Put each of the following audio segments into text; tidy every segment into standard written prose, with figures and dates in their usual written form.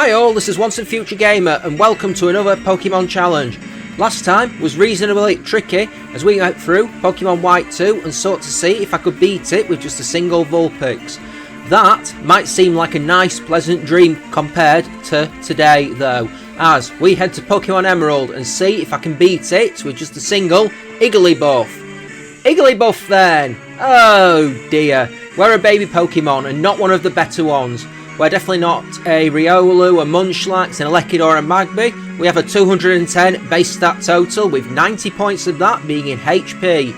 Hi all, this is Once and Future Gamer and welcome to another Pokemon challenge. Last time was reasonably tricky as we went through Pokemon White 2 and sought to see if I could beat it with just a single Vulpix. That might seem like a nice pleasant dream compared to today though, as we head to Pokemon Emerald and see if I can beat it with just a single Igglybuff. Igglybuff then! Oh dear, we're a baby Pokemon and not one of the better ones. We're definitely not a Riolu, a Munchlax, an Elekid or a Magby. We have a 210 base stat total with 90 points of that being in HP.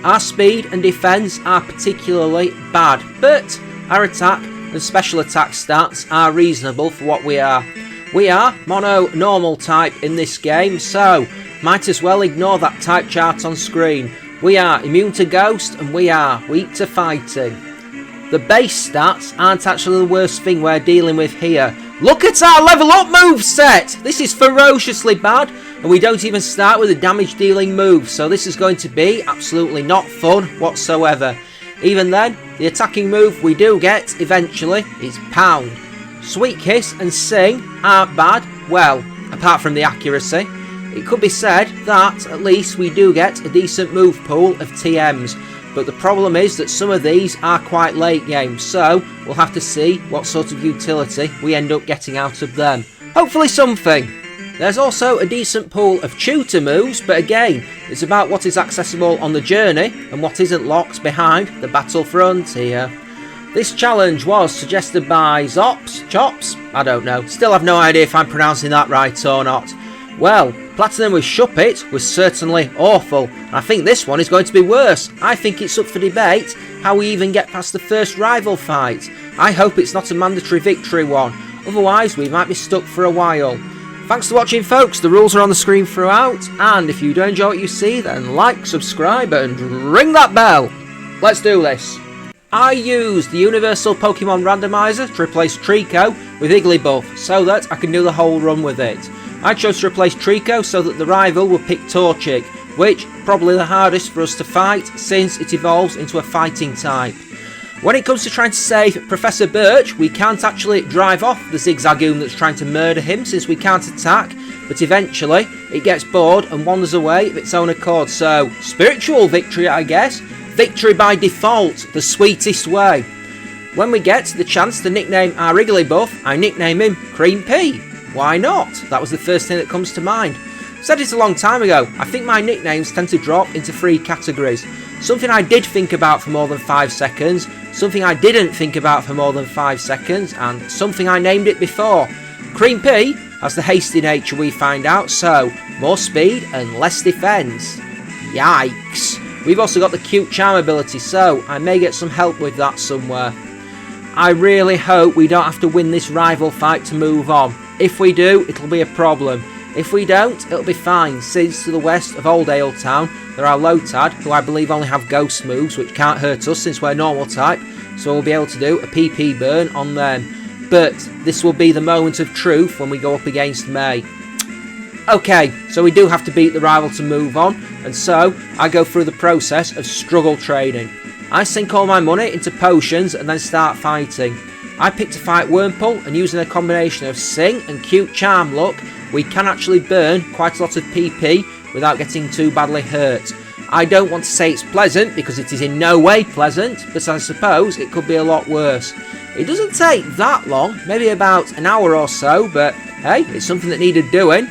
Our speed and defence are particularly bad, but our attack and special attack stats are reasonable for what we are. We are mono normal type in this game, so might as well ignore that type chart on screen. We are immune to Ghost and we are weak to fighting. The base stats aren't actually the worst thing we're dealing with here. Look at our level up moveset! This is ferociously bad, and we don't even start with a damage dealing move, so this is going to be absolutely not fun whatsoever. Even then, the attacking move we do get eventually is Pound. Sweet Kiss and Sing aren't bad, well, apart from the accuracy. It could be said that at least we do get a decent move pool of TMs. But the problem is that some of these are quite late game, so we'll have to see what sort of utility we end up getting out of them. Hopefully something. There's also a decent pool of tutor moves, but again, it's about what is accessible on the journey and what isn't locked behind the battle frontier. This challenge was suggested by Chops? I don't know. Still have no idea if I'm pronouncing that right or not. Well, Platinum with Shuppet was certainly awful. I think this one is going to be worse. I think it's up for debate how we even get past the first rival fight. I hope it's not a mandatory victory one, otherwise we might be stuck for a while. Thanks for watching folks, the rules are on the screen throughout, and if you do enjoy what you see then like, subscribe and ring that bell. Let's do this. I used the Universal Pokemon Randomizer to replace Trico with Igglybuff so that I can do the whole run with it. I chose to replace Trico so that the rival will pick Torchic, which probably the hardest for us to fight since it evolves into a fighting type. When it comes to trying to save Professor Birch, we can't actually drive off the Zigzagoon that's trying to murder him since we can't attack, but eventually it gets bored and wanders away of its own accord, so spiritual victory I guess, victory by default, the sweetest way. When we get the chance to nickname our Igglybuff, I nickname him Cream Pea. Why not? That was the first thing that comes to mind. Said it a long time ago, I think my nicknames tend to drop into 3 categories. Something I did think about for more than 5 seconds, something I didn't think about for more than 5 seconds, and something I named it before. Cream Pea has the hasty nature we find out, so more speed and less defence. Yikes. We've also got the cute charm ability, so I may get some help with that somewhere. I really hope we don't have to win this rival fight to move on. If we do, it'll be a problem. If we don't, it'll be fine, since to the west of Old Ale Town there are Lotad, who I believe only have ghost moves, which can't hurt us since we're normal type, so we'll be able to do a PP burn on them. But this will be the moment of truth when we go up against May. Okay, so we do have to beat the rival to move on, and so I go through the process of struggle training. I sink all my money into potions and then start fighting. I picked to fight Wurmple, and using a combination of Sing and cute charm luck, we can actually burn quite a lot of PP without getting too badly hurt. I don't want to say it's pleasant because it is in no way pleasant, but I suppose it could be a lot worse. It doesn't take that long, maybe about an hour or so, but hey, it's something that needed doing.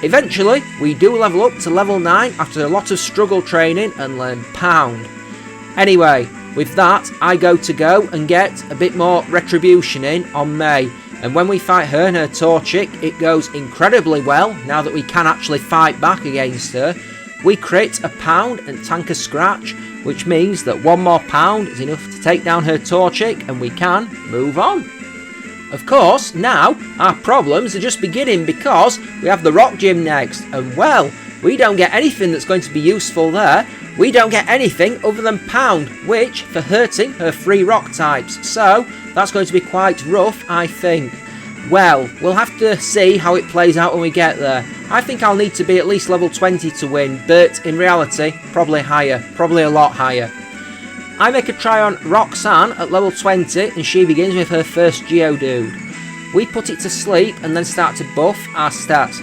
Eventually, we do level up to level 9 after a lot of struggle training and learn Pound. Anyway, with that, I go and get a bit more retribution in on May. And when we fight her and her Torchic, it goes incredibly well now that we can actually fight back against her. We crit a Pound and tank a Scratch, which means that 1 more Pound is enough to take down her Torchic and we can move on. Of course, now our problems are just beginning because we have the Rock Gym next, and well, we don't get anything that's going to be useful there. We don't get anything other than Pound, which for hurting her 3 rock types, so that's going to be quite rough, I think. Well, we'll have to see how it plays out when we get there. I think I'll need to be at least level 20 to win, but in reality, probably higher, probably a lot higher. I make a try on Roxanne at level 20 and she begins with her first Geodude. we put it to sleep and then start to buff our stats.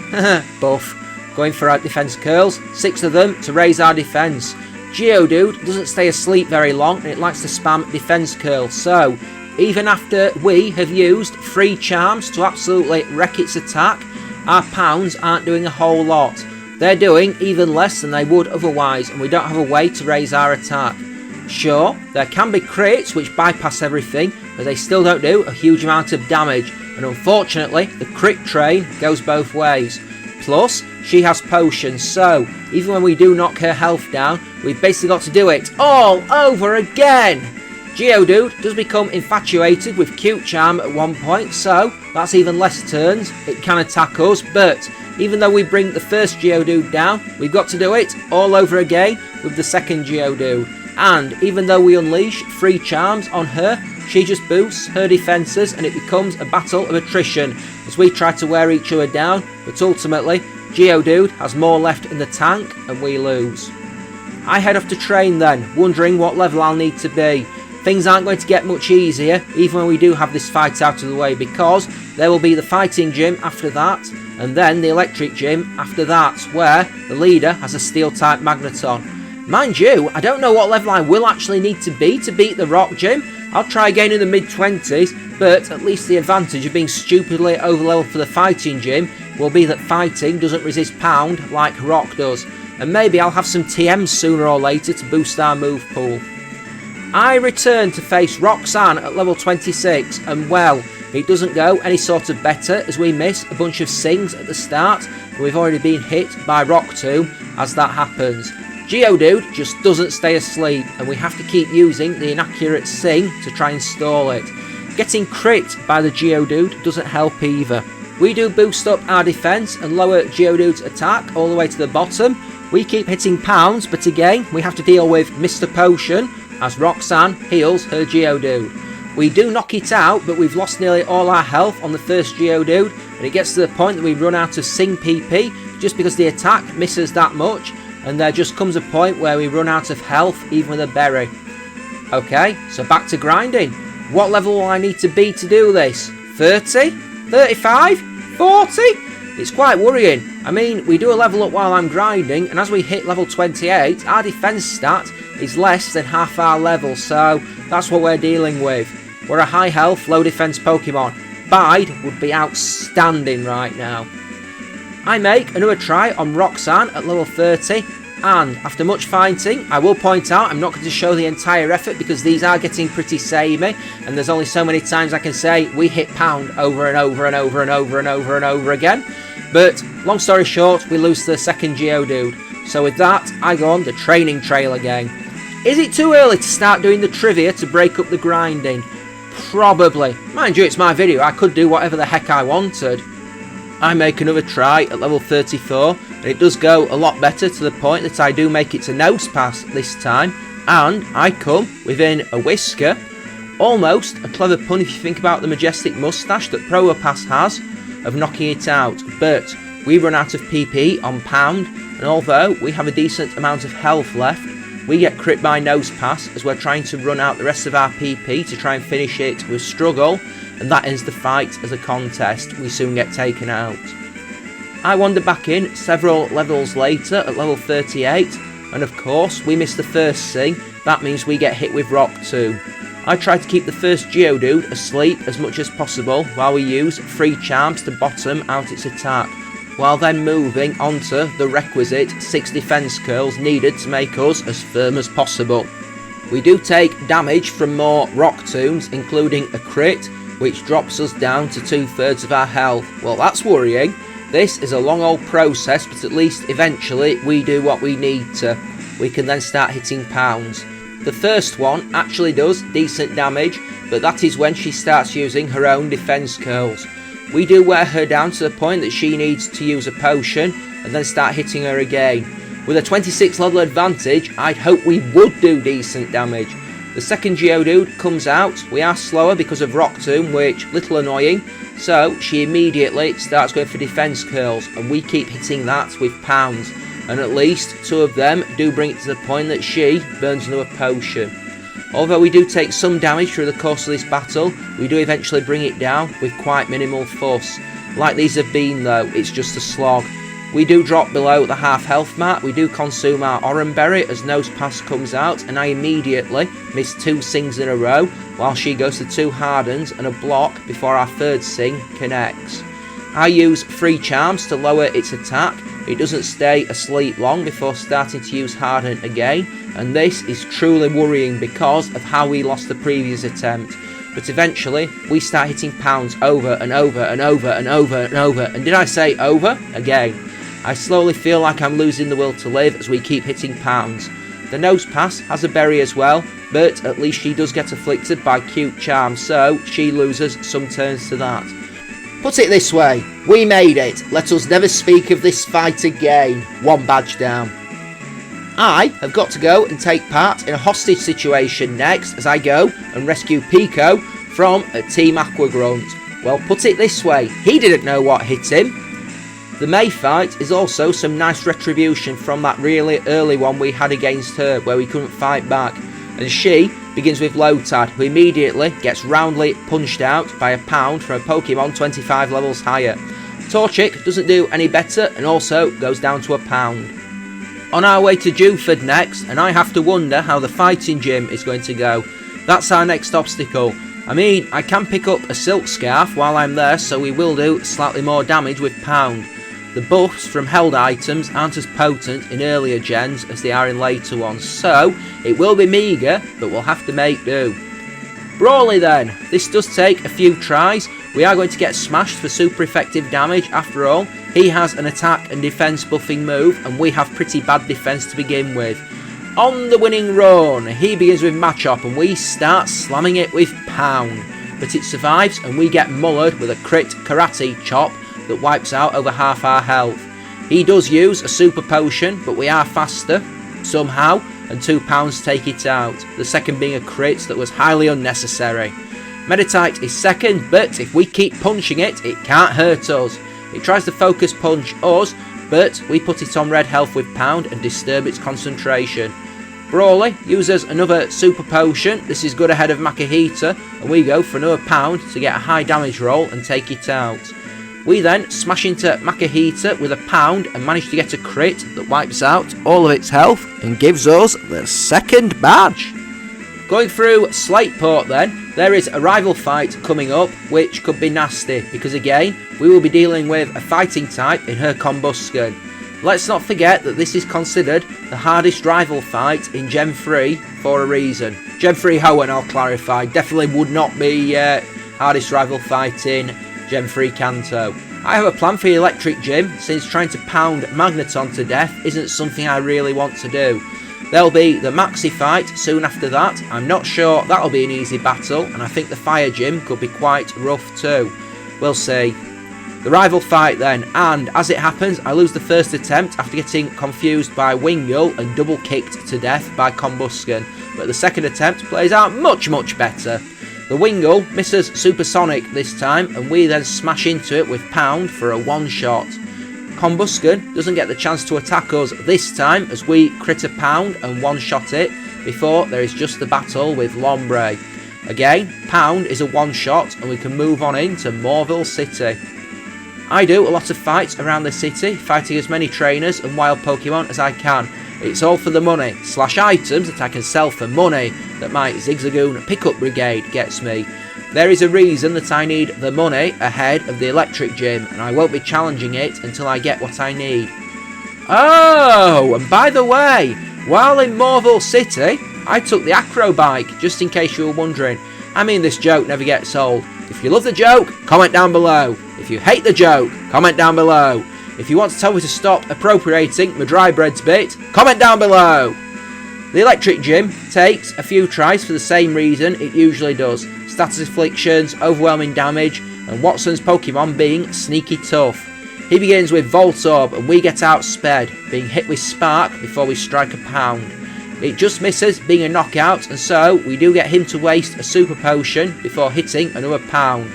Buff. Going for our defense curls, 6 of them to raise our defense. Geodude doesn't stay asleep very long and it likes to spam defense curls, so even after we have used 3 charms to absolutely wreck its attack, our pounds aren't doing a whole lot. They're doing even less than they would otherwise, and we don't have a way to raise our attack. Sure, there can be crits which bypass everything, but they still don't do a huge amount of damage, and unfortunately the crit train goes both ways. Plus, she has potions, so even when we do knock her health down, we've basically got to do it all over again. Geodude does become infatuated with Cute Charm at one point, so that's even less turns it can attack us, but even though we bring the first Geodude down, we've got to do it all over again with the second Geodude. And even though we unleash 3 charms on her, she just boosts her defences and it becomes a battle of attrition as we try to wear each other down, but ultimately Geodude has more left in the tank and we lose. I head off to train then, wondering what level I'll need to be. Things aren't going to get much easier even when we do have this fight out of the way, because there will be the fighting gym after that and then the electric gym after that, where the leader has a steel type Magneton. Mind you, I don't know what level I will actually need to be to beat the rock gym. I'll try again in the mid-20s, but at least the advantage of being stupidly over leveled for the fighting gym will be that fighting doesn't resist pound like rock does, and maybe I'll have some TMs sooner or later to boost our move pool. I return to face Roxanne at level 26, and well, it doesn't go any sort of better as we miss a bunch of sings at the start, and we've already been hit by Rock Tomb as that happens. Geodude just doesn't stay asleep, and we have to keep using the inaccurate sing to try and stall it. Getting crit by the Geodude doesn't help either. We do boost up our defense and lower Geodude's attack all the way to the bottom. We keep hitting pounds, but again we have to deal with Mr. Potion as Roxanne heals her Geodude. We do knock it out, but we've lost nearly all our health on the first Geodude, and it gets to the point that we run out of Sing PP just because the attack misses that much, and there just comes a point where we run out of health even with a berry. Okay, so back to grinding. What level will I need to be to do this? 30? 35? 40? It's quite worrying. I mean, we do a level up while I'm grinding, and as we hit level 28, our defense stat is less than half our level, so that's what we're dealing with. We're a high health, low defense Pokemon. Bide would be outstanding right now. I make another try on Roxanne at level 30, and after much fighting, I will point out I'm not going to show the entire effort because these are getting pretty samey, and there's only so many times I can say we hit pound over and over and over and over and over and over again. But long story short, we lose to the second Geodude. So with that, I go on the training trail again. Is it too early to start doing the trivia to break up the grinding? Probably. Mind you, it's my video, I could do whatever the heck I wanted. I make another try at level 34, and it does go a lot better to the point that I do make it to Nose Pass this time, and I come within a whisker. Almost a clever pun if you think about the majestic moustache that Probopass has of knocking it out, but we run out of PP on pound, and although we have a decent amount of health left, we get crit by Nose Pass as we're trying to run out the rest of our PP to try and finish it with struggle, and that ends the fight as a contest. We soon get taken out. I wander back in several levels later at level 38, and of course we miss the first sing. That means we get hit with Rock Tomb. I try to keep the first Geodude asleep as much as possible while we use 3 charms to bottom out its attack, while then moving onto the requisite 6 defense curls needed to make us as firm as possible. We do take damage from more Rock Tombs, including a crit, which drops us down to 2/3 of our health. Well, that's worrying. This is a long old process, but at least eventually we do what we need to. We can then start hitting pounds. The first one actually does decent damage, but that is when she starts using her own defense curls. We do wear her down to the point that she needs to use a potion and then start hitting her again. With a 26 level advantage, I'd hope we would do decent damage. The second Geodude comes out. We are slower because of Rock Tomb, which little annoying, so she immediately starts going for defense curls, and we keep hitting that with pounds, and at least 2 of them do bring it to the point that she burns another potion. Although we do take some damage through the course of this battle, we do eventually bring it down with quite minimal fuss. Like these have been though, it's just a slog. We do drop below the half health mark, we do consume our Oran Berry as Nose Pass comes out, and I immediately miss 2 Sings in a row while she goes to 2 Hardens and a block before our 3rd Sing connects. I use 3 Charms to lower its attack. It doesn't stay asleep long before starting to use Harden again, and this is truly worrying because of how we lost the previous attempt. But eventually, we start hitting pounds over and over and over and over and over, and did I say over? Again. I slowly feel like I'm losing the will to live as we keep hitting pounds. The Nose Pass has a berry as well, but at least she does get afflicted by cute charms, so she loses some turns to that. Put it this way, we made it. Let us never speak of this fight again. 1 badge down. I have got to go and take part in a hostage situation next as I go and rescue Pico from a Team Aquagrunt. Well, put it this way, he didn't know what hit him. The May fight is also some nice retribution from that really early one we had against her where we couldn't fight back. And she begins with Lotad, who immediately gets roundly punched out by a pound from a Pokemon 25 levels higher. Torchic doesn't do any better and also goes down to a pound. On our way to Jewford next, and I have to wonder how the fighting gym is going to go. That's our next obstacle. I mean, I can pick up a Silk Scarf while I'm there, so we will do slightly more damage with pound. The buffs from held items aren't as potent in earlier gens as they are in later ones, so it will be meagre, but we'll have to make do. Brawly then, this does take a few tries. We are going to get smashed for super effective damage after all. He has an attack and defense buffing move, and we have pretty bad defense to begin with. On the winning run, he begins with Machop and we start slamming it with pound. But it survives and we get mullered with a crit Karate Chop that wipes out over half our health. He does use a super potion, but we are faster somehow, and 2 pounds take it out. The second being a crit that was highly unnecessary. Meditite is second, but if we keep punching it, it can't hurt us. It tries to focus punch us, but we put it on red health with pound and disturb its concentration. Brawly uses another super potion. This is good ahead of Makahita, and we go for another pound to get a high damage roll and take it out. We then smash into Makahita with a pound and manage to get a crit that wipes out all of its health and gives us the 2nd badge. Going through Slateport then, there is a rival fight coming up which could be nasty because again, we will be dealing with a fighting type in her Combusken. Let's not forget that this is considered the hardest rival fight in Gen 3 for a reason. Gen 3 Hoenn, I'll clarify, definitely would not be hardest rival fight in Gen 3 Kanto. I have a plan for the Electric Gym since trying to pound Magneton to death isn't something I really want to do. There'll be the Maxi fight soon after that. I'm not sure that'll be an easy battle, and I think the Fire Gym could be quite rough too. We'll see. The rival fight then, and as it happens, I lose the first attempt after getting confused by Wingull and double kicked to death by Combusken, but the second attempt plays out much better. The Wingull misses Supersonic this time, and we then smash into it with pound for a one-shot. Combusken doesn't get the chance to attack us this time as we crit a pound and one-shot it before there is just the battle with Lombre. Again, pound is a one-shot and we can move on into Morville City. I do a lot of fights around the city, fighting as many trainers and wild Pokemon as I can. It's all for the money, / items that I can sell for money that my Zigzagoon pickup brigade gets me. There is a reason that I need the money ahead of the Electric Gym, and I won't be challenging it until I get what I need. Oh, and by the way, while in Morville City, I took the Acro Bike, just in case you were wondering. I mean, this joke never gets old. If you love the joke, comment down below. If you hate the joke, comment down below. If you want to tell me to stop appropriating Mah-Dry-Bread's bit, comment down below. The Electric Gym takes a few tries for the same reason it usually does. Status afflictions, overwhelming damage, and Watson's Pokemon being sneaky tough. He begins with Voltorb and we get outsped, being hit with Spark before we strike a pound. It just misses being a knockout, and so we do get him to waste a super potion before hitting another pound.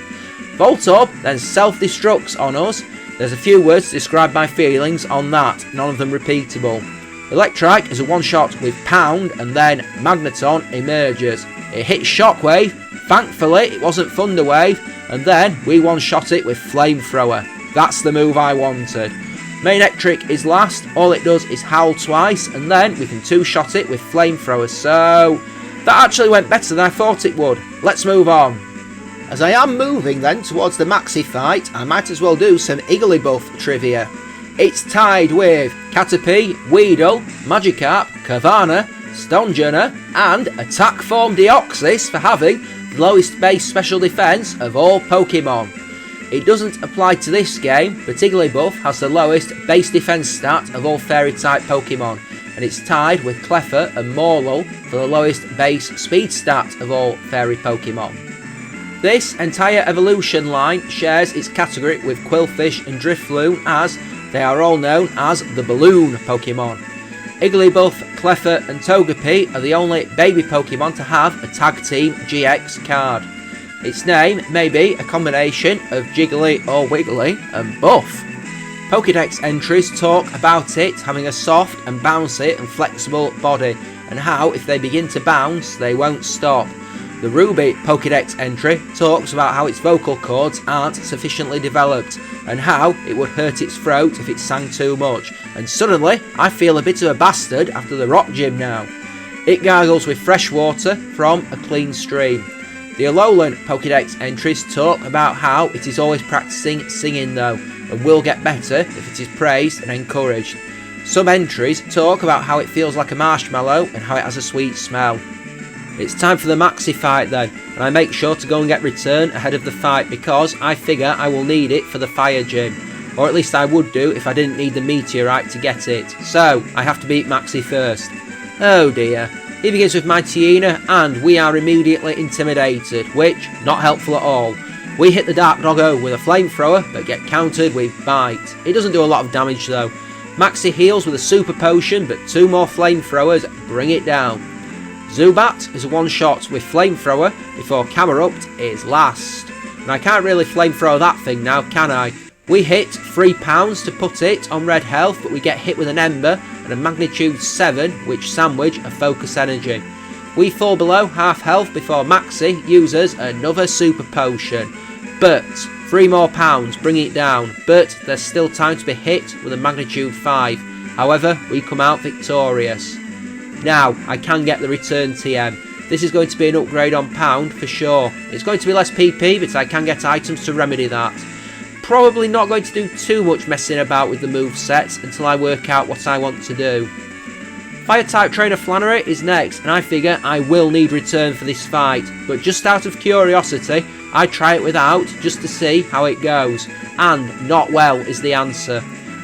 Voltorb then self-destructs on us. There's a few words to describe my feelings on that, none of them repeatable. Electrike is a one-shot with Pound, and then Magneton emerges. It hits Shockwave, thankfully it wasn't Thunderwave, and then we one-shot it with Flamethrower. That's the move I wanted. Manectric is last, all it does is howl twice, and then we can two-shot it with Flamethrower, so that actually went better than I thought it would. Let's move on. As I am moving then towards the Maxi fight, I might as well do some Igglybuff trivia. It's tied with Caterpie, Weedle, Magikarp, Carvanha, Stonjourner, and Attack Form Deoxys for having the lowest base special defense of all Pokemon. It doesn't apply to this game, but Igglybuff has the lowest base defense stat of all Fairy type Pokemon, and it's tied with Cleffa and Morlul for the lowest base speed stat of all Fairy Pokemon. This entire evolution line shares its category with Quillfish and Drifloon, as they are all known as the Balloon Pokemon. Igglybuff, Cleffa and Togepi are the only baby Pokemon to have a Tag Team GX card. Its name may be a combination of Jiggly or Wiggly and Buff. Pokédex entries talk about it having a soft and bouncy and flexible body, and how if they begin to bounce they won't stop. The Ruby Pokédex entry talks about how its vocal cords aren't sufficiently developed, and how it would hurt its throat if it sang too much, and suddenly I feel a bit of a bastard after the rock gym now. It gargles with fresh water from a clean stream. The Alolan Pokédex entries talk about how it is always practicing singing though, and will get better if it is praised and encouraged. Some entries talk about how it feels like a marshmallow and how it has a sweet smell. It's time for the Maxi fight then, and I make sure to go and get Return ahead of the fight because I figure I will need it for the Fire Gym, or at least I would do if I didn't need the Meteorite to get it, so I have to beat Maxi first. Oh dear, he begins with Mightyena and we are immediately intimidated, which, not helpful at all. We hit the Dark Doggo with a Flamethrower but get countered with Bite. It doesn't do a lot of damage though. Maxi heals with a Super Potion, but 2 more Flamethrowers bring it down. Zubat is a one-shot with Flamethrower before Camerupt is last. And I can't really Flamethrower that thing now, can I? We hit £3 to put it on red health, but we get hit with an Ember and a magnitude 7, which sandwich a Focus Energy. We fall below half health before Maxi uses another Super Potion. But 3 more pounds bring it down, but there's still time to be hit with a magnitude 5. However, we come out victorious. Now, I can get the Return TM. This is going to be an upgrade on Pound for sure. It's going to be less PP, but I can get items to remedy that. Probably not going to do too much messing about with the movesets until I work out what I want to do. Fire-type Trainer Flannery is next, and I figure I will need Return for this fight, but just out of curiosity, I try it without just to see how it goes, and not well is the answer.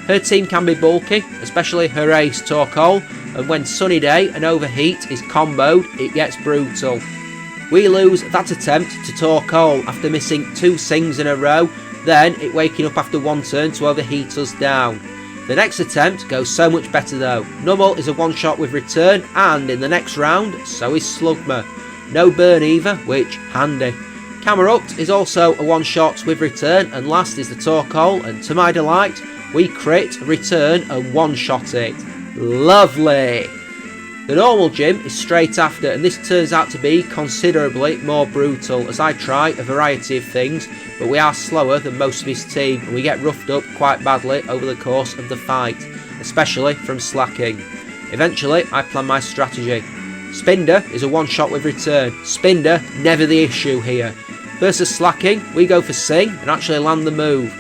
Her team can be bulky, especially her ace Torkoal, and when Sunny Day and Overheat is comboed, it gets brutal. We lose that attempt to Torkoal after missing 2 sings in a row, then it waking up after 1 turn to overheat us down. The next attempt goes so much better though. Numel is a one-shot with Return, and in the next round, so is Slugma. No burn either, which handy. Camerupt is also a one-shot with Return, and last is the Torkoal, and to my delight, we crit, Return, and one-shot it. Lovely! The normal gym is straight after, and this turns out to be considerably more brutal as I try a variety of things, but we are slower than most of his team and we get roughed up quite badly over the course of the fight, especially from slacking. Eventually I plan my strategy. Spinder is a one-shot with Return. Spinder, never the issue here. Versus slacking, we go for Sing and actually land the move.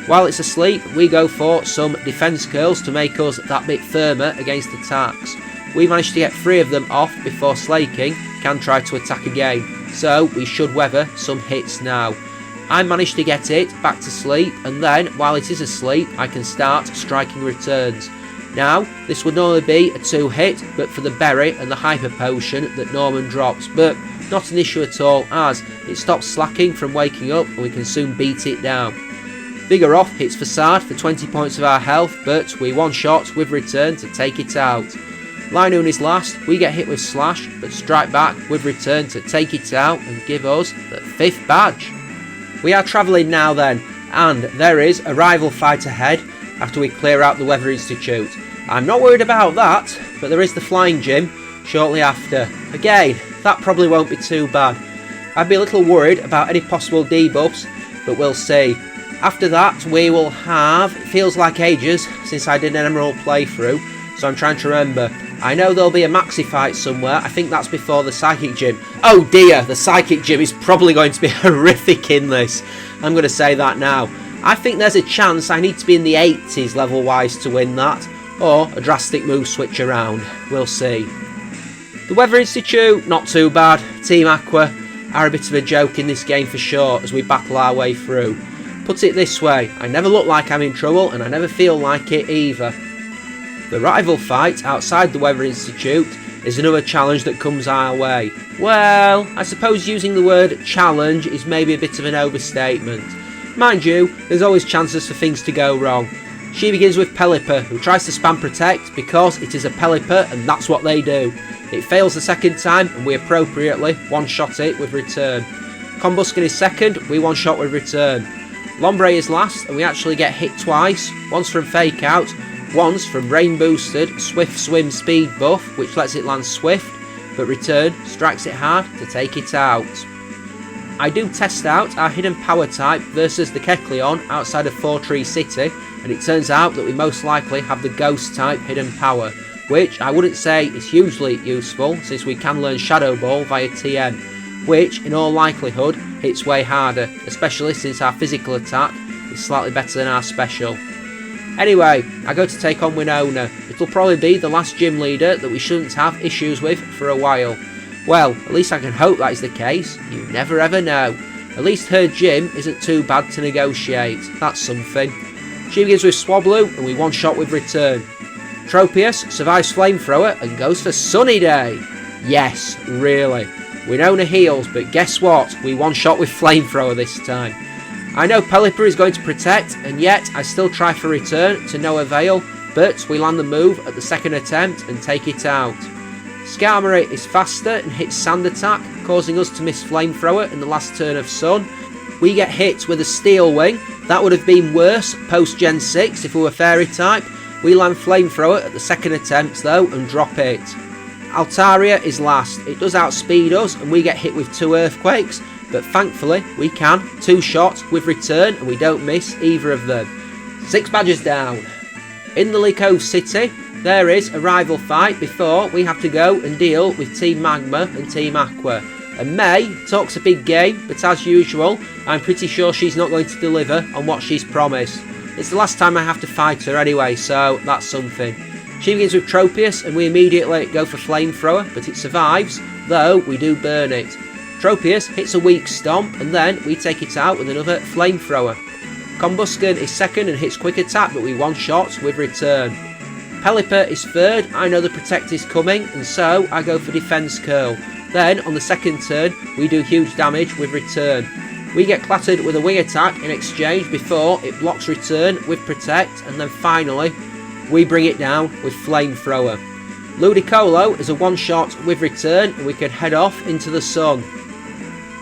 While it's asleep, we go for some defense curls to make us that bit firmer against attacks. We managed to get 3 of them off before Slaking can try to attack again, so we should weather some hits now. I managed to get it back to sleep, and then while it is asleep I can start striking returns. Now this would normally be a 2-hit but for the berry and the hyper potion that Norman drops, but not an issue at all as it stops slacking from waking up and we can soon beat it down. Vigoroth hits Facade for 20 points of our health, but we one-shot with Return to take it out. Linoon is last, we get hit with Slash, but strike back with Return to take it out and give us the 5th badge. We are travelling now then, and there is a rival fight ahead after we clear out the Weather Institute. I'm not worried about that, but there is the flying gym shortly after. Again, that probably won't be too bad. I'd be a little worried about any possible debuffs, but we'll see. After that, we will have, it feels like ages since I did an Emerald playthrough, so I'm trying to remember. I know there'll be a Maxi fight somewhere. I think that's before the Psychic Gym. Oh dear, the Psychic Gym is probably going to be horrific in this. I'm going to say that now. I think there's a chance I need to be in the 80s level-wise to win that, or a drastic move switch around. We'll see. The Weather Institute, not too bad. Team Aqua are a bit of a joke in this game for sure as we battle our way through. Put it this way, I never look like I'm in trouble and I never feel like it either. The rival fight outside the Weather Institute is another challenge that comes our way. Well, I suppose using the word challenge is maybe a bit of an overstatement. Mind you, there's always chances for things to go wrong. She begins with Pelipper, who tries to spam protect because it is a Pelipper and that's what they do. It fails the second time and we appropriately one-shot it with return. Combusken is second, we one-shot with return. Lombre is last and we actually get hit twice, once from Fake Out, once from Rain Boosted Swift Swim Speed buff, which lets it land swift, but return strikes it hard to take it out. I do test out our hidden power type versus the Kecleon outside of Four Tree City, and it turns out that we most likely have the Ghost type hidden power, which I wouldn't say is hugely useful since we can learn Shadow Ball via TM, which in all likelihood hits way harder, especially since our physical attack is slightly better than our special. Anyway, I go to take on Winona. It'll probably be the last gym leader that we shouldn't have issues with for a while. Well, at least I can hope that is the case. You never ever know. At least her gym isn't too bad to negotiate. That's something. She begins with Swablu and we one-shot with return. Tropius survives Flamethrower and goes for Sunny Day. Yes, really. Winona heals, but guess what? We one-shot with Flamethrower this time. I know Pelipper is going to protect, and yet I still try for return to no avail, but we land the move at the second attempt and take it out. Skarmory is faster and hits Sand Attack, causing us to miss Flamethrower in the last turn of Sun. We get hit with a Steel Wing. That would have been worse post Gen 6 if we were Fairy type. We land Flamethrower at the second attempt though and drop it. Altaria is last. It does outspeed us and we get hit with 2 Earthquakes, but thankfully we can 2-shot with return and we don't miss either of them. 6 badges down. In the Liko City, there is a rival fight before we have to go and deal with Team Magma and Team Aqua. And May talks a big game, but as usual, I'm pretty sure she's not going to deliver on what she's promised. It's the last time I have to fight her anyway, so that's something. She begins with Tropius and we immediately go for Flamethrower, but it survives, though we do burn it. Tropius hits a weak stomp and then we take it out with another Flamethrower. Combusken is second and hits quick attack, but we one-shot with return. Pelipper is third. I know the protect is coming and so I go for defense curl. Then on the second turn we do huge damage with return. We get clattered with a wing attack in exchange before it blocks return with protect, and then finally we bring it down with Flamethrower. Ludicolo is a one-shot with return and we can head off into the sun.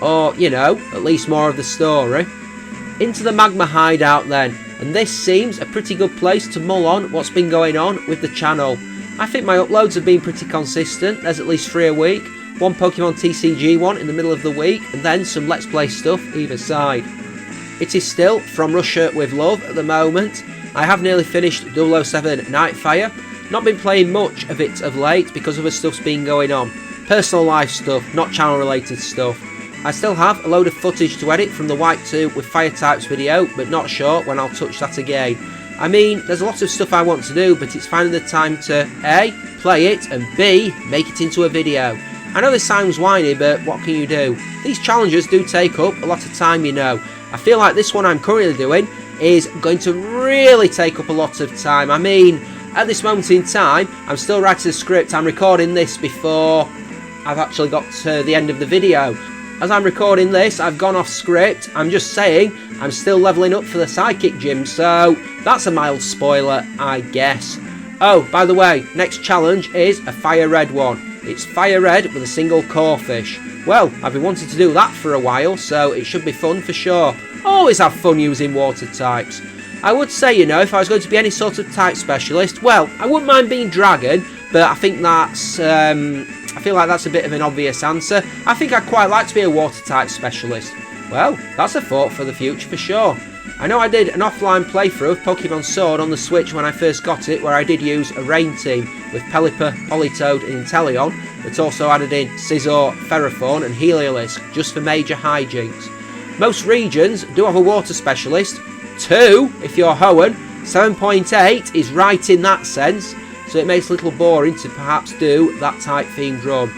Or, you know, at least more of the story. Into the Magma hideout then, and this seems a pretty good place to mull on what's been going on with the channel. I think my uploads have been pretty consistent. There's at least 3 a week, 1 Pokemon TCG one in the middle of the week, and then some Let's Play stuff either side. It is still From Russia with Love at the moment. I have nearly finished 007 Nightfire. Not been playing much of it of late because other stuff's been going on. Personal life stuff, not channel related stuff. I still have a load of footage to edit from the White 2 with Fire types video, but not sure when I'll touch that again. I mean, there's a lot of stuff I want to do, but it's finding the time to A, play it, and B, make it into a video. I know this sounds whiny, but what can you do? These challenges do take up a lot of time, you know. I feel like this one I'm currently doing is going to really take up a lot of time. I mean, at this moment in time, I'm still writing a script. I'm recording this before I've actually got to the end of the video. As I'm recording this, I've gone off script. I'm just saying I'm still leveling up for the Psychic Gym, so that's a mild spoiler, I guess. Oh, by the way, next challenge is a Fire Red one. It's Fire Red with a single Corphish. Well, I've been wanting to do that for a while, so it should be fun for sure. Always have fun using water types. I would say, you know, if I was going to be any sort of type specialist, well, I wouldn't mind being dragon, but I think that's, I feel like that's a bit of an obvious answer. I think I'd quite like to be a water type specialist. Well, that's a thought for the future for sure. I know I did an offline playthrough of Pokemon Sword on the Switch when I first got it, where I did use a rain team with Pelipper, Politoed and Inteleon, but also added in Scizor, Ferrothorn and Heliolisk just for major hijinks. Most regions do have a water specialist, 2 if you're Hoenn, 7.8 is right in that sense, so it makes it a little boring to perhaps do that type themed run.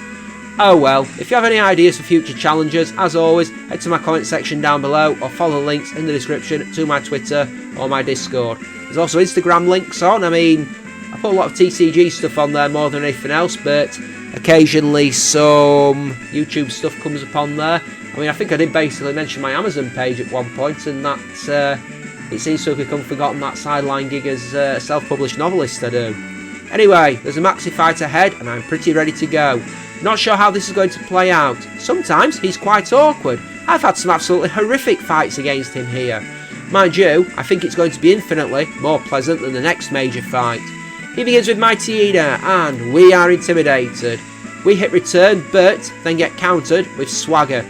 Oh well, if you have any ideas for future challenges, as always, head to my comment section down below or follow the links in the description to my Twitter or my Discord. There's also Instagram links on. I mean, I put a lot of TCG stuff on there more than anything else, but occasionally some YouTube stuff comes upon there. I mean, I think I did basically mention my Amazon page at one point, and that it seems to have become forgotten, that sideline gig as a self-published novelist I do. Anyway, there's a Maxi fight ahead, and I'm pretty ready to go. Not sure how this is going to play out. Sometimes he's quite awkward. I've had some absolutely horrific fights against him here. Mind you, I think it's going to be infinitely more pleasant than the next major fight. He begins with Mightyena, and we are intimidated. We hit return, but then get countered with Swagger.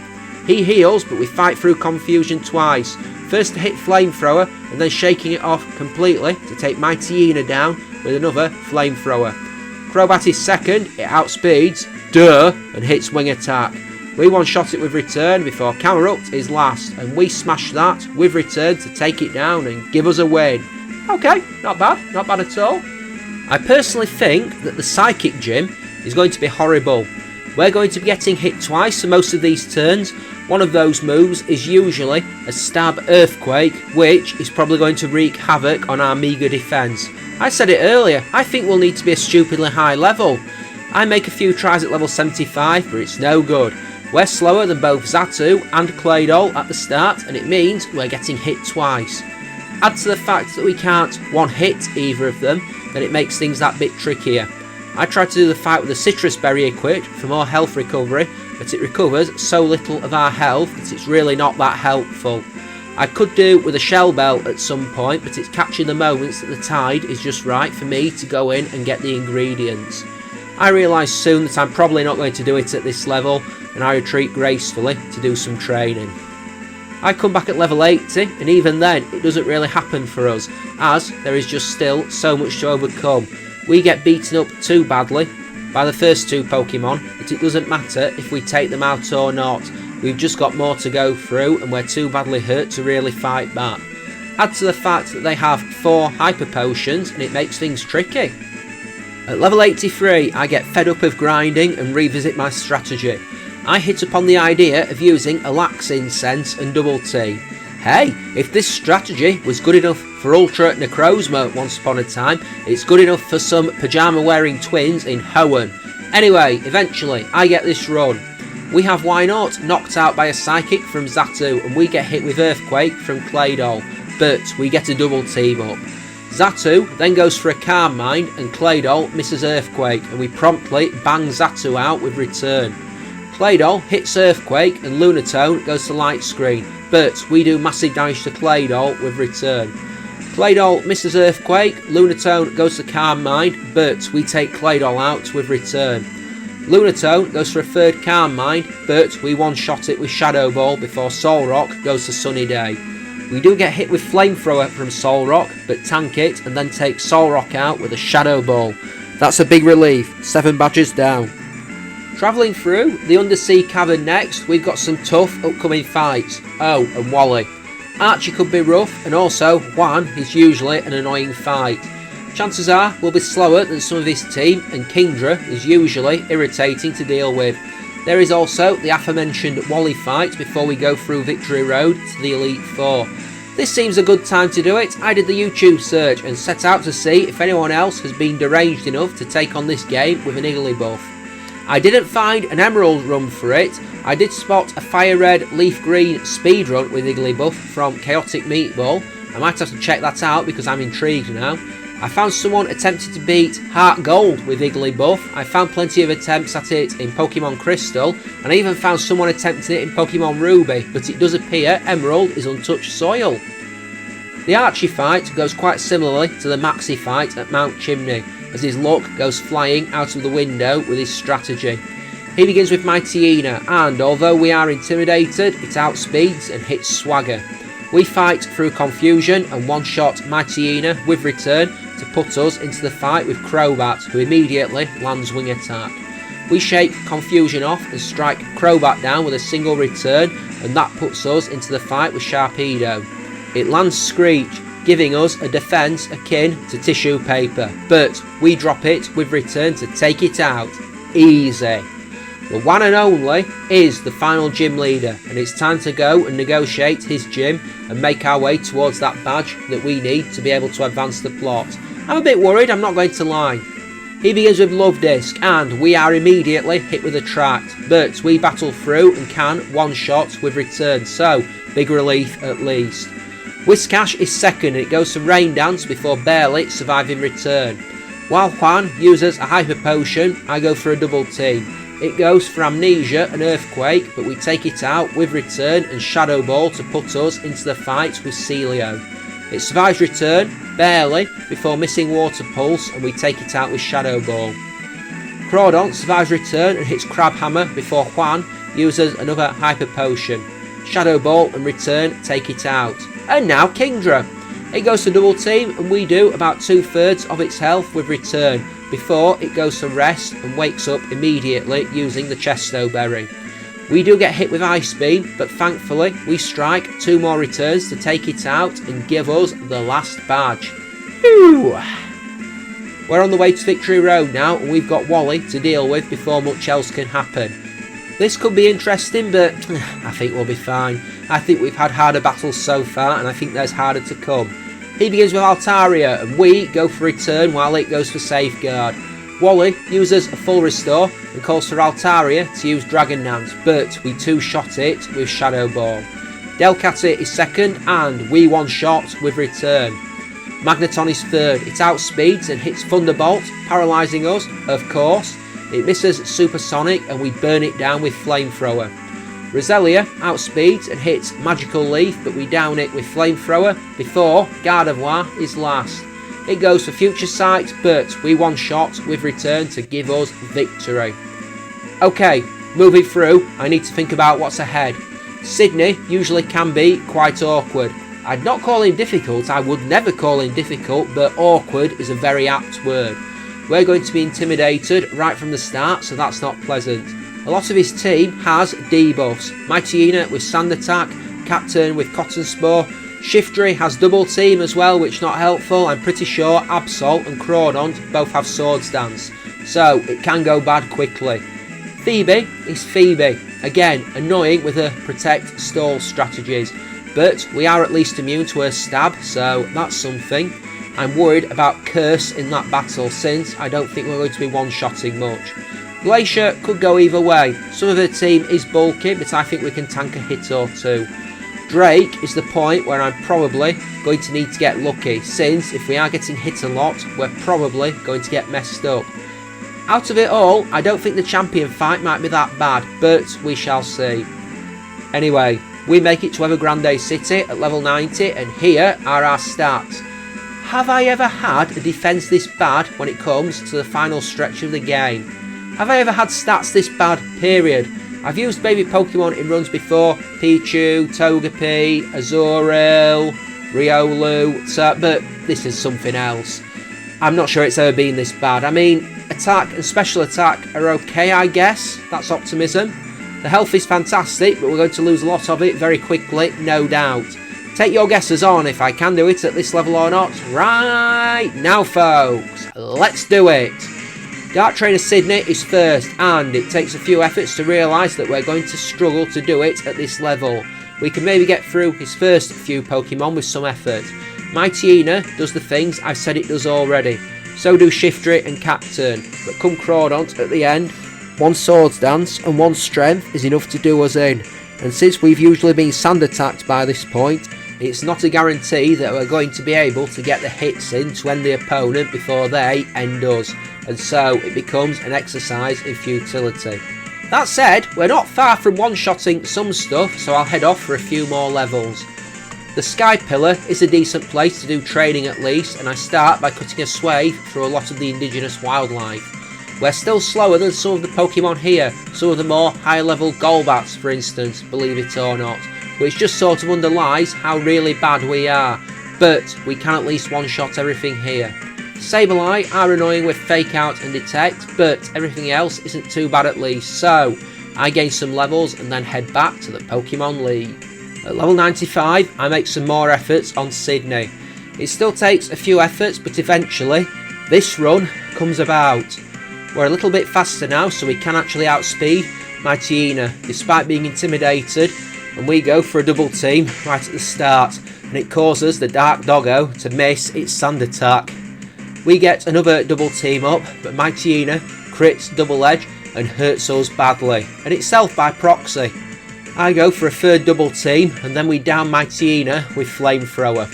He heals, but we fight through confusion twice. First to hit Flamethrower, and then shaking it off completely to take Mightyena down with another Flamethrower. Crobat is second, it outspeeds, and hits Wing Attack. We one-shot it with return before Camerupt is last, and we smash that with return to take it down and give us a win. Okay, not bad at all. I personally think that the Psychic Gym is going to be horrible. We're going to be getting hit twice for most of these turns. One of those moves is usually a Stab Earthquake, which is probably going to wreak havoc on our meagre defence. I said it earlier, I think we'll need to be a stupidly high level. I make a few tries at level 75, but it's no good. We're slower than both Xatu and Claydol at the start, and it means we're getting hit twice. Add to the fact that we can't one-hit either of them, then it makes things that bit trickier. I tried to do the fight with a Citrus Berry equipped for more health recovery, but it recovers so little of our health that it's really not that helpful. I could do with a Shell Bell at some point, but it's catching the moments that the tide is just right for me to go in and get the ingredients. I realise soon that I'm probably not going to do it at this level, and I retreat gracefully to do some training. I come back at level 80, and even then it doesn't really happen for us, as there is just still so much to overcome. We get beaten up too badly by the first 2 Pokemon, but it doesn't matter if we take them out or not. We've just got more to go through, and we're too badly hurt to really fight back. Add to the fact that they have 4 Hyper Potions, and it makes things tricky. At level 83, I get fed up of grinding and revisit my strategy. I hit upon the idea of using a Lax Incense and Double T. Hey, if this strategy was good enough for Ultra Necrozma once upon a time, it's good enough for some pyjama-wearing twins in Hoenn. Anyway, eventually, I get this run. We have Wynaut knocked out by a Psychic from Xatu, and we get hit with Earthquake from Claydol, but we get a double team up. Xatu then goes for a Calm Mind, and Claydol misses Earthquake, and we promptly bang Xatu out with return. Claydol hits Earthquake, and Lunatone goes to Light Screen, but we do massive damage to Claydol with return. Claydol misses Earthquake, Lunatone goes to Calm Mind, but we take Claydol out with return. Lunatone goes for a third Calm Mind, but we one-shot it with Shadow Ball before Solrock goes to Sunny Day. We do get hit with Flamethrower from Solrock, but tank it and then take Solrock out with a Shadow Ball. That's a big relief, 7 badges down. Travelling through the Undersea Cavern next, we've got some tough upcoming fights. Oh, and Wally. Archie could be rough, and also Juan is usually an annoying fight. Chances are we'll be slower than some of his team, and Kingdra is usually irritating to deal with. There is also the aforementioned Wally fight before we go through Victory Road to the Elite Four. This seems a good time to do it. I did the YouTube search and set out to see if anyone else has been deranged enough to take on this game with an Igglybuff. I didn't find an Emerald run for it. I did spot a Fire Red, Leaf Green speedrun with Igglybuff from Chaotic Meatball. I might have to check that out because I'm intrigued now. I found someone attempting to beat Heart Gold with Igglybuff. I found plenty of attempts at it in Pokemon Crystal, and I even found someone attempting it in Pokemon Ruby, but it does appear Emerald is untouched soil. The Archie fight goes quite similarly to the Maxi fight at Mount Chimney, as his luck goes flying out of the window with his strategy. He begins with Mightyena, and although we are intimidated, it outspeeds and hits Swagger. We fight through confusion and one-shot Mightyena with return to put us into the fight with Crobat, who immediately lands Wing Attack. We shake confusion off and strike Crobat down with a single return, and that puts us into the fight with Sharpedo. It lands Screech, giving us a defence akin to tissue paper, but we drop it with return to take it out. Easy. The one and only is the final gym leader, and it's time to go and negotiate his gym and make our way towards that badge that we need to be able to advance the plot. I'm a bit worried, I'm not going to lie. He begins with Love Disc, and we are immediately hit with Attract, but we battle through and can one-shot with return, so big relief at least. Whiscash is second, and it goes to Rain Dance before barely surviving return. While Hoenn uses a Hyper Potion, I go for a double team. It goes for Amnesia and Earthquake, but we take it out with return and Shadow Ball to put us into the fight with Celio. It survives return, barely, before missing Water Pulse, and we take it out with Shadow Ball. Crawdon survives return and hits Crab Hammer before Hoenn uses another Hyper Potion. Shadow Ball and return take it out. And now Kingdra. It goes to double team, and we do about 2/3 of its health with return, before it goes to rest and wakes up immediately using the Chesto Berry. We do get hit with Ice Beam, but thankfully we strike 2 more returns to take it out and give us the last badge. Whew. We're on the way to Victory Road now, and we've got Wally to deal with before much else can happen. This could be interesting, but I think we'll be fine. I think we've had harder battles so far, and I think there's harder to come. He begins with Altaria, and we go for return while it goes for Safeguard. Wally uses a full restore and calls for Altaria to use Dragon Dance, but we two-shot it with Shadow Ball. Delcatty is second, and we one-shot with return. Magneton is third. It outspeeds and hits Thunderbolt, paralysing us, of course. It misses Supersonic, and we burn it down with Flamethrower. Roselia outspeeds and hits Magical Leaf, but we down it with Flamethrower before Gardevoir is last. It goes for Future Sight, but we one-shot with return to give us victory. Okay, moving through, I need to think about what's ahead. Sydney usually can be quite awkward. I'd not call him difficult, I would never call him difficult, but awkward is a very apt word. We're going to be intimidated right from the start, so that's not pleasant. A lot of his team has debuffs. Mightyena with Sand Attack, Captain with Cotton Spore, Shiftry has double team as well, which is not helpful. I'm pretty sure Absol and Crawdon both have Swords Dance, so it can go bad quickly. Phoebe is Phoebe, again annoying with her Protect Stall strategies, but we are at least immune to her stab, so that's something. I'm worried about Curse in that battle, since I don't think we're going to be one-shotting much. Glacier could go either way. Some of her team is bulky, but I think we can tank a hit or two. Drake is the point where I'm probably going to need to get lucky, since if we are getting hit a lot, we're probably going to get messed up. Out of it all, I don't think the champion fight might be that bad, but we shall see. Anyway, we make it to Evergrande City at level 90, and here are our stats. Have I ever had a defence this bad when it comes to the final stretch of the game? Have I ever had stats this bad, period? I've used baby Pokemon in runs before, Pichu, Togepi, Azurill, Riolu, but this is something else. I'm not sure it's ever been this bad. I mean, attack and special attack are okay, I guess. That's optimism. The health is fantastic, but we're going to lose a lot of it very quickly, no doubt. Take your guesses on if I can do it at this level or not. Right now, folks, let's do it. Dark Trainer Sydney is first, and it takes a few efforts to realise that we're going to struggle to do it at this level. We can maybe get through his first few Pokemon with some effort. Mightyena does the things I've said it does already. So do Shiftry and Captain, but come Crawdon at the end, one Swords Dance and one Strength is enough to do us in. And since we've usually been Sand Attacked by this point, it's not a guarantee that we're going to be able to get the hits in to end the opponent before they end us, and so it becomes an exercise in futility. That said, we're not far from one-shotting some stuff, so I'll head off for a few more levels. The Sky Pillar is a decent place to do training at least, and I start by cutting a swathe through a lot of the indigenous wildlife. We're still slower than some of the Pokemon here, some of the more high level Golbats for instance, believe it or not, which just sort of underlies how really bad we are, but we can at least one-shot everything here. Sableye are annoying with Fake Out and Detect, but everything else isn't too bad at least, so I gain some levels and then head back to the Pokemon League. At level 95 I make some more efforts on Sydney. It still takes a few efforts, but eventually this run comes about. We're a little bit faster now, so we can actually outspeed Mightyena despite being intimidated, and we go for a double team right at the start, and it causes the Dark Doggo to miss its sand attack. We get another double team up, but Mightyena crits Double Edge and hurts us badly, and itself by proxy. I go for a third double team, and then we down Mightyena with Flamethrower.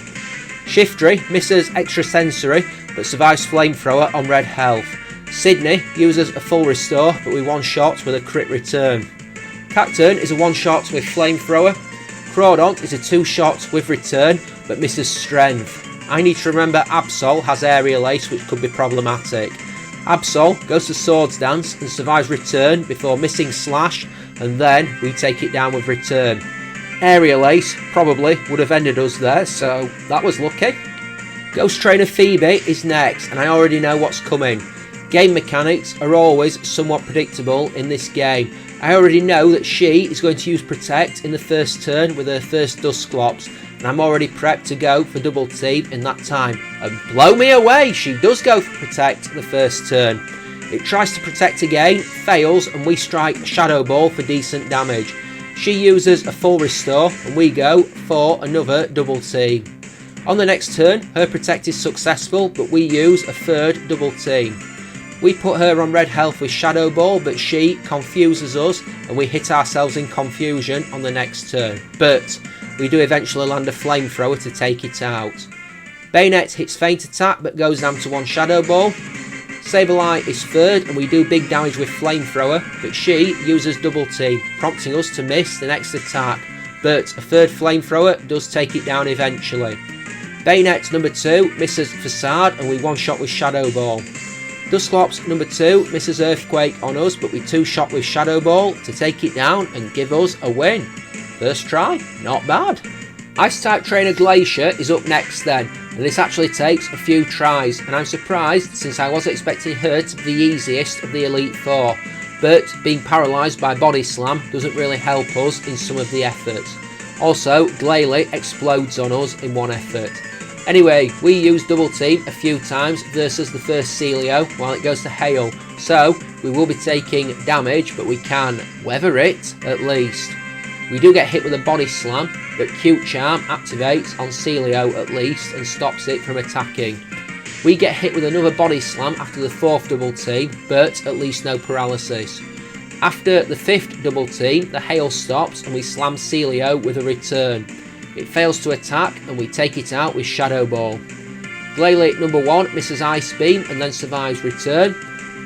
Shiftry misses Extrasensory but survives Flamethrower on red health. Sydney uses a full restore, but we one-shot with a crit return. Cacturn is a one-shot with Flamethrower. Crawdont is a two-shot with return, but misses Strength. I need to remember Absol has Aerial Ace, which could be problematic. Absol goes to Swords Dance and survives return before missing Slash, and then we take it down with return. Aerial Ace probably would have ended us there, so that was lucky. Ghost Trainer Phoebe is next, and I already know what's coming. Game mechanics are always somewhat predictable in this game. I already know that she is going to use Protect in the first turn with her first Dusclops, and I'm already prepped to go for double team in that time. And blow me away, she does go for Protect the first turn. It tries to Protect again, fails, and we strike Shadow Ball for decent damage. She uses a full restore, and we go for another double team. On the next turn, her Protect is successful, but we use a third double team. We put her on red health with Shadow Ball, but she confuses us and we hit ourselves in confusion on the next turn. But we do eventually land a Flamethrower to take it out. Bayonet hits Feint Attack but goes down to one Shadow Ball. Sableye is third and we do big damage with Flamethrower, but she uses Double Team, prompting us to miss the next attack. But a third Flamethrower does take it down eventually. Bayonet number 2 misses Facade and we one-shot with Shadow Ball. Dusclops number 2 misses Earthquake on us, but we two-shot with Shadow Ball to take it down and give us a win. First try, not bad. Ice-type trainer Glacier is up next then, and this actually takes a few tries, and I'm surprised since I was expecting her to be the easiest of the Elite Four, but being paralysed by Body Slam doesn't really help us in some of the efforts. Also, Glalie explodes on us in one effort. Anyway, we use Double Team a few times versus the first Celio while it goes to Hail, so we will be taking damage, but we can weather it at least. We do get hit with a Body Slam, but Cute Charm activates on Celio at least and stops it from attacking. We get hit with another Body Slam after the fourth Double Team, but at least no paralysis. After the fifth Double Team, the Hail stops and we slam Celio with a return. It fails to attack and we take it out with Shadow Ball. Glalie number 1 misses Ice Beam and then survives return.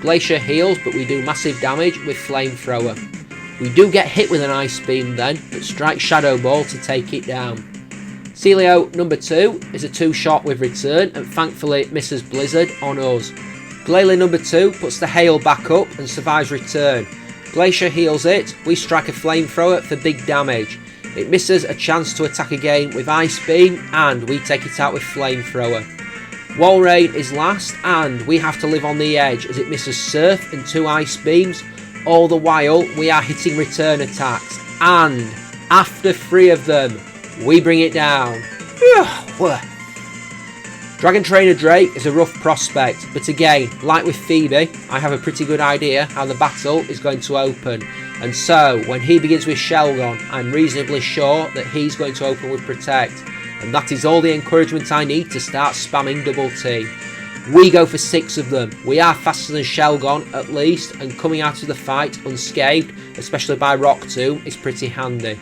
Glacier heals, but we do massive damage with Flamethrower. We do get hit with an Ice Beam then, but strike Shadow Ball to take it down. Celio number 2 is a two-shot with return and thankfully misses Blizzard on us. Glalie number 2 puts the Hail back up and survives return. Glacier heals it, we strike a Flamethrower for big damage. It misses a chance to attack again with Ice Beam and we take it out with Flamethrower. Walrein is last and we have to live on the edge as it misses Surf and 2 Ice Beams. All the while we are hitting return attacks and after 3 of them we bring it down. Dragon Trainer Drake is a rough prospect, but again, like with Phoebe, I have a pretty good idea how the battle is going to open. And so, when he begins with Shelgon, I'm reasonably sure that he's going to open with Protect. And that is all the encouragement I need to start spamming Double Team. We go for 6 of them. We are faster than Shelgon, at least, and coming out of the fight unscathed, especially by Rock Tomb, is pretty handy.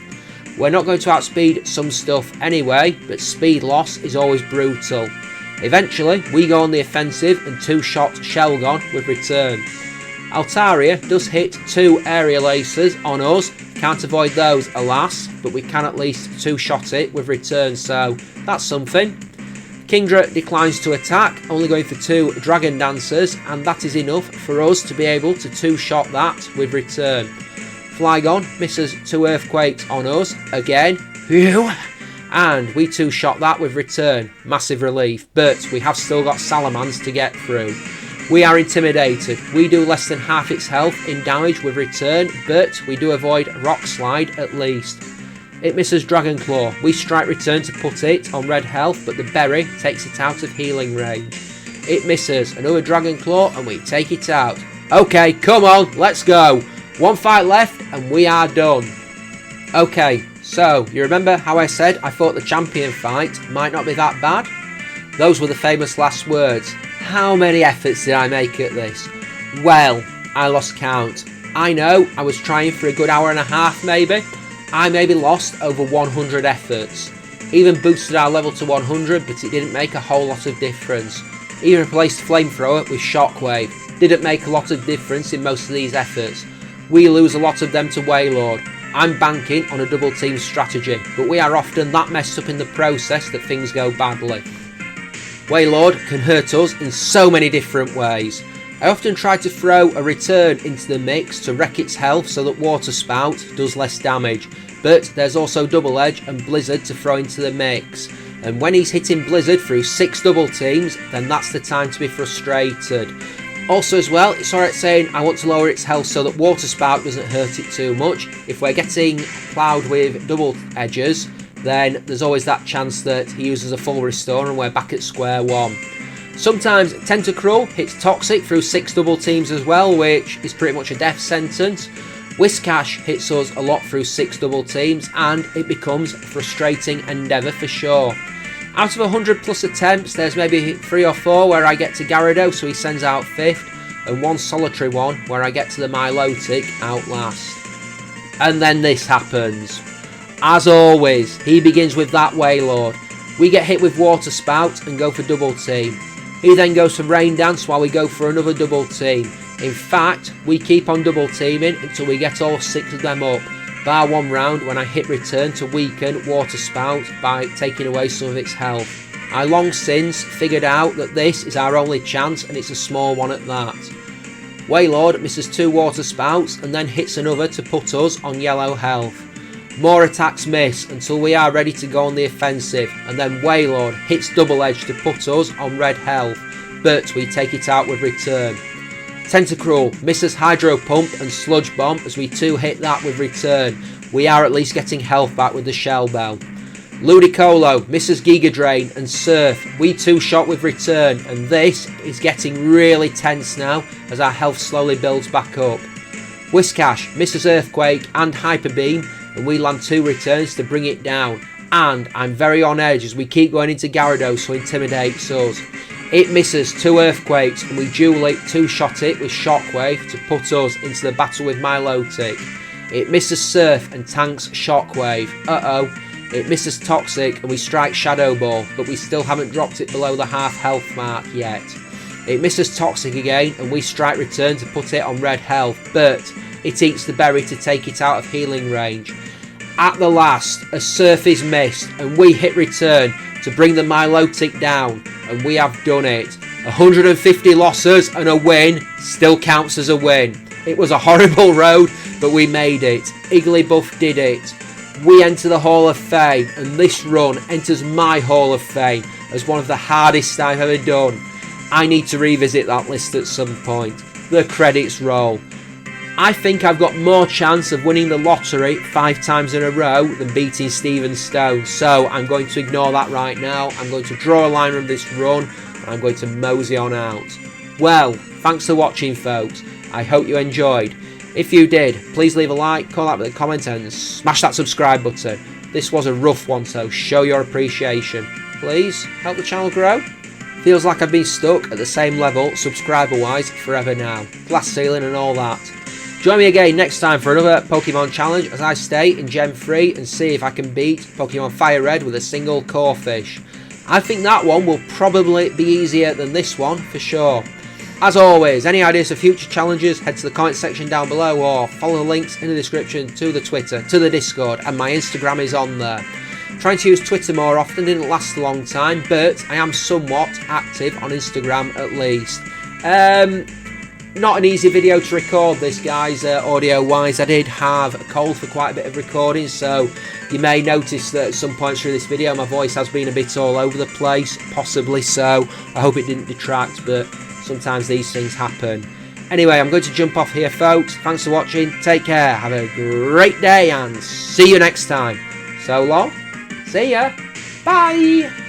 We're not going to outspeed some stuff anyway, but speed loss is always brutal. Eventually, we go on the offensive and two-shot Shelgon with return. Altaria does hit 2 aerial aces on us. Can't avoid those, alas, but we can at least 2-shot it with return, so that's something. Kingdra declines to attack, only going for 2 Dragon Dancers, and that is enough for us to be able to 2-shot that with return. Flygon misses 2 Earthquakes on us, again, and we 2-shot that with return. Massive relief, but we have still got Salamans to get through. We are intimidated. We do less than half its health in damage with return, but we do avoid Rock Slide at least. It misses Dragon Claw. We strike return to put it on red health, but the berry takes it out of healing range. It misses another Dragon Claw and we take it out. Okay, come on, let's go. 1 fight left and we are done. Okay, so you remember how I said I thought the champion fight might not be that bad? Those were the famous last words. How many efforts did I make at this? Well, I lost count. I know I was trying for a good hour and a half maybe. I maybe lost over 100 efforts. Even boosted our level to 100, but it didn't make a whole lot of difference. Even replaced Flamethrower with Shockwave. Didn't make a lot of difference in most of these efforts. We lose a lot of them to Wailord. I'm banking on a double team strategy, but we are often that messed up in the process that things go badly. Wailord can hurt us in so many different ways. I often try to throw a return into the mix to wreck its health so that Water Spout does less damage, but there's also Double Edge and Blizzard to throw into the mix, and when he's hitting Blizzard through 6 double teams, then that's the time to be frustrated. Also as well, it's alright saying I want to lower its health so that Water Spout doesn't hurt it too much. If we're getting ploughed with double edges, then there's always that chance that he uses a full restore and we're back at square one. Sometimes Tentacruel hits Toxic through 6 double teams as well, which is pretty much a death sentence. Whiscash hits us a lot through 6 double teams and it becomes a frustrating endeavour for sure. Out of 100 plus attempts, there's maybe 3 or 4 where I get to Gyarados, so he sends out 5th, and 1 solitary one where I get to the Milotic out last. And then this happens. As always, he begins with that Wailord. We get hit with Water Spout and go for double team. He then goes for Rain Dance while we go for another double team. In fact, we keep on double teaming until we get all 6 of them up, bar 1 round when I hit return to weaken Water Spout by taking away some of its health. I long since figured out that this is our only chance and it's a small one at that. Wailord misses 2 Water Spouts and then hits another to put us on yellow health. More attacks miss until we are ready to go on the offensive, and then Wailord hits Double Edge to put us on red health, but we take it out with return. Tentacruel misses Hydro Pump and Sludge Bomb as we 2-hit that with return. We are at least getting health back with the Shell Bell. Ludicolo misses Giga Drain and Surf. We 2-shot with return, and this is getting really tense now as our health slowly builds back up. Whiscash misses Earthquake and Hyper Beam, and we land 2 returns to bring it down. And I'm very on edge as we keep going into Gyarados, who intimidates us. It misses 2 Earthquakes and we dually 2-shot it with Shockwave to put us into the battle with Milotic. It misses Surf and tanks Shockwave. It misses Toxic and we strike Shadow Ball, but we still haven't dropped it below the half health mark yet. It misses Toxic again and we strike return to put it on red health, but it eats the berry to take it out of healing range. At the last, a Surf is missed and we hit return to bring the Milotic down, and we have done it. 150 losses and a win still counts as a win. It was a horrible road, but we made it. Igglybuff did it. We enter the Hall of Fame, and this run enters my Hall of Fame as one of the hardest I've ever done. I need to revisit that list at some point. The credits roll. I think I've got more chance of winning the lottery 5 times in a row than beating Steven Stone, so I'm going to ignore that right now. I'm going to draw a line from this run and I'm going to mosey on out. Well, thanks for watching folks. I hope you enjoyed. If you did, please leave a like, call out with a comment and smash that subscribe button. This was a rough one, so show your appreciation. Please help the channel grow. Feels like I've been stuck at the same level subscriber wise forever now. Glass ceiling and all that. Join me again next time for another Pokemon challenge as I stay in Gem 3 and see if I can beat Pokemon Fire Red with a single Corphish. I think that one will probably be easier than this one for sure. As always, any ideas for future challenges, head to the comment section down below or follow the links in the description to the Twitter, to the Discord, and my Instagram is on there. Trying to use Twitter more often didn't last a long time, but I am somewhat active on Instagram at least. Not an easy video to record this, guys, audio-wise. I did have a cold for quite a bit of recording, so you may notice that at some points through this video my voice has been a bit all over the place, possibly so. I hope it didn't detract, but sometimes these things happen. Anyway, I'm going to jump off here, folks. Thanks for watching. Take care. Have a great day, and see you next time. So long. See ya. Bye.